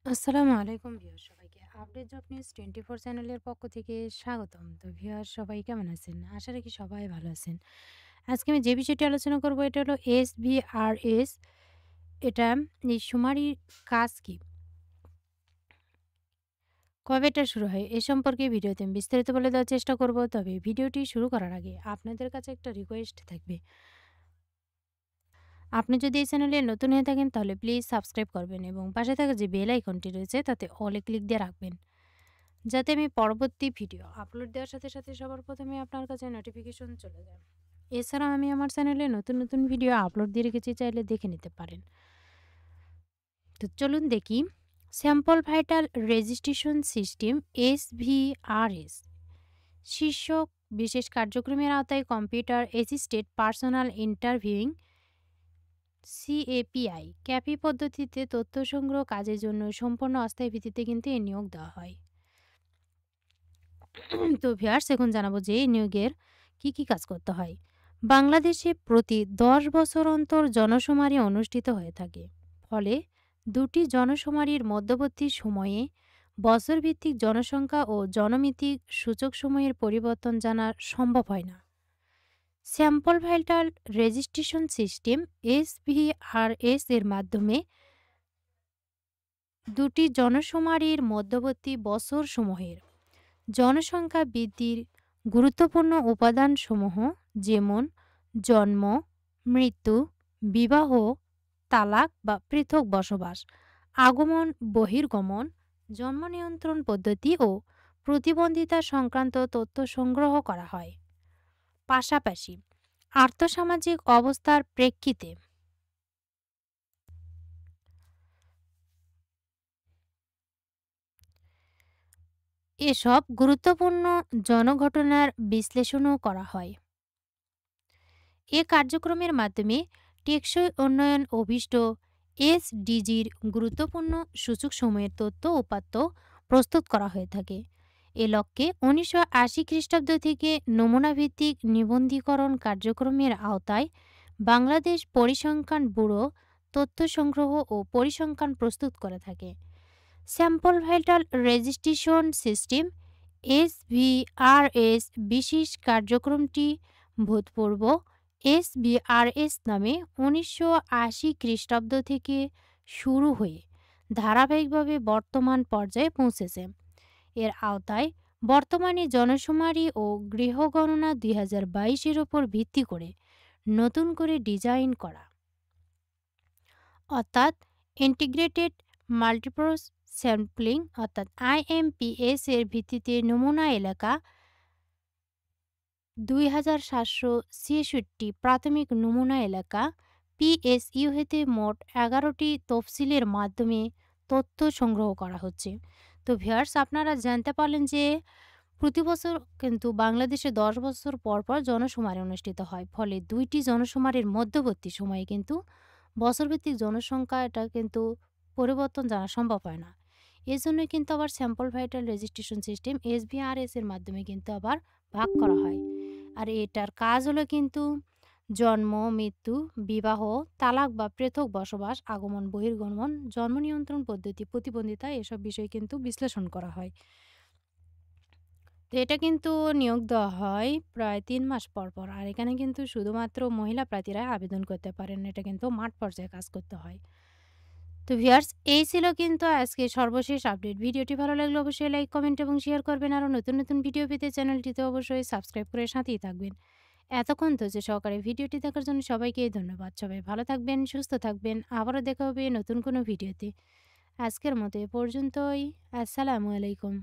আসসালামু আলাইকুম ভিউয়ার সবাইকে আপডেট জব নিউজ 24 চ্যানেলের পক্ষ থেকে স্বাগতম। তো ভিউয়ার সবাই কেমন আছেন? আশা রাখি সবাই ভালো আছেন। আজকে আমি যে বিষয়টি আলোচনা করব এটা হলো এসবিআরএস। এটা এই শুমারির কাজ কি, কবে এটা শুরু হয় এ সম্পর্কে ভিডিওতে আমি বিস্তারিত বলে দেওয়ার চেষ্টা করব। তবে ভিডিওটি শুরু করার আগে আপনাদের কাছে একটা রিকোয়েস্ট থাকবে। আপনি যদি এই চ্যানেলে নতুন হয়ে থাকেন তাহলে প্লিজ সাবস্ক্রাইব করবেন এবং পাশে থাকা যে বেল আইকনটি রয়েছে তাতে অলে ক্লিক দিয়ে রাখবেন, যাতে আমি পরবর্তী ভিডিও আপলোড দেওয়ার সাথে সাথে সবার প্রথমে আপনার কাছে নোটিফিকেশন চলে যায়। এছাড়াও আমি আমার চ্যানেলে নতুন নতুন ভিডিও আপলোড দিয়ে রেখেছি, চাইলে দেখে নিতে পারেন। তো চলুন দেখি। স্যাম্পল ভাইটাল রেজিস্ট্রেশন সিস্টেম এসভিআরএস শীর্ষক বিশেষ কার্যক্রমের আওতায় কম্পিউটার অ্যাসিস্টেড পার্সোনাল ইন্টারভিউইং সিএপিআই ক্যাপি পদ্ধতিতে তথ্য সংগ্রহ কাজের জন্য সম্পূর্ণ অস্থায়ী ভিত্তিতে কিন্তু এই নিয়োগ দেওয়া হয়। তো ভিউয়ার্স, এখন জানাবো যে এই নিয়োগের কি কাজ করতে হয়। বাংলাদেশে প্রতি 10 বছর অন্তর জনশুমারি অনুষ্ঠিত হয়ে থাকে। ফলে দুটি জনশুমারির মধ্যবর্তী সময়ে বছরভিত্তিক জনসংখ্যা ও জনমিতিক সূচক সময়ের পরিবর্তন জানা সম্ভব হয় না। স্যাম্পল ভাইটাল রেজিস্ট্রেশন সিস্টেম এসভিআরএস এর মাধ্যমে দুটি জনশুমারির মধ্যবর্তী বছরসমূহের জনসংখ্যা বৃদ্ধির গুরুত্বপূর্ণ উপাদানসমূহ, যেমন জন্ম, মৃত্যু, বিবাহ, তালাক বা পৃথক বসবাস, আগমন বহির্গমন, জন্ম নিয়ন্ত্রণ পদ্ধতি ও প্রতিবন্ধিতা সংক্রান্ত তথ্য সংগ্রহ করা হয়। পাশাপাশি আর্থসামাজিক অবস্থার প্রেক্ষিতে এসব গুরুত্বপূর্ণ জনঘটনার বিশ্লেষণও করা হয়। এ কার্যক্রমের মাধ্যমে টেকসই উন্নয়ন অভিষ্ট এসডিজির গুরুত্বপূর্ণ সূচকসমূহের তথ্য উপাত্ত প্রস্তুত করা হয়ে থাকে। এ লক্ষ্যে 1980 খ্রিস্টাব্দ থেকে নমুনাভিত্তিক নিবন্ধীকরণ কার্যক্রমের আওতায় বাংলাদেশ পরিসংখ্যান ব্যুরো তথ্য সংগ্রহ ও পরিসংখ্যান প্রস্তুত করে থাকে। স্যাম্পল ভাইটাল রেজিস্ট্রেশন সিস্টেম এসভিআরএস বিশেষ কার্যক্রমটি ভূতপূর্ব এসবিআরএস নামে 1980 খ্রিস্টাব্দ থেকে শুরু হয়ে ধারাবাহিকভাবে বর্তমান পর্যায়ে পৌঁছেছে। এর আওতায় বর্তমানে জনশুমারি ও গৃহগণনা 2022-এর ওপর ভিত্তি করে নতুন করে ডিজাইন করা, অর্থাৎ ইন্টিগ্রেটেড মাল্টিপ্রোস স্যাম্পলিং অর্থাৎ আইএমপিএস এর ভিত্তিতে নমুনা এলাকা 2766 প্রাথমিক নমুনা এলাকা পিএসইউ হতে মোট 11টি তফসিলের মাধ্যমে তথ্য সংগ্রহ করা হচ্ছে। তো ভিউয়ার্স, আপনারা জানতে পারলেন যে প্রতি বছর কিন্তু বাংলাদেশে 10 বছর পর পর জনশুমারি অনুষ্ঠিত হয়। ফলে দুইটি জনশুমারির মধ্যবর্তী সময়ে কিন্তু বছরভিত্তিক জনসংখ্যা এটা কিন্তু পরিবর্তন জানা সম্ভব হয় না। এজন্যই কিন্তু আবার স্যাম্পল ভাইটাল রেজিস্ট্রেশন সিস্টেম এসভিআরএস এর মাধ্যমে কিন্তু আবার ভাগ করা হয়। আর এটার কাজ হলো কিন্তু জন্ম, মৃত্যু, বিবাহ, তালাক বা পৃথক বসবাস, আগমন বহির্গমন, জন্ম নিয়ন্ত্রণ পদ্ধতি, প্রতিবন্ধিতা এসব বিষয় কিন্তু বিশ্লেষণ করা হয়। তো এটা কিন্তু নিয়োগ দেওয়া হয় প্রায় ৩ মাস পর পর। আর এখানে কিন্তু শুধুমাত্র মহিলা প্রার্থীরা আবেদন করতে পারেন। এটা কিন্তু মাঠ পর্যায়ে কাজ করতে হয়। তো ভিউয়ার্স, এই ছিল কিন্তু আজকে সর্বশেষ আপডেট। ভিডিওটি ভালো লাগলে অবশ্যই লাইক, কমেন্ট এবং শেয়ার করবেন। আরও নতুন নতুন ভিডিও পেতে চ্যানেলটিতে অবশ্যই সাবস্ক্রাইব করে সাথেই থাকবেন। এতক্ষণ ধৈর্য সহকারে ভিডিওটি দেখার জন্য সবাইকে ধন্যবাদ। সবাই ভালো থাকবেন, সুস্থ থাকবেন। আবারও দেখা হবে নতুন কোনো ভিডিওতে। আজকের মতো এ পর্যন্তই। আসসালামু আলাইকুম।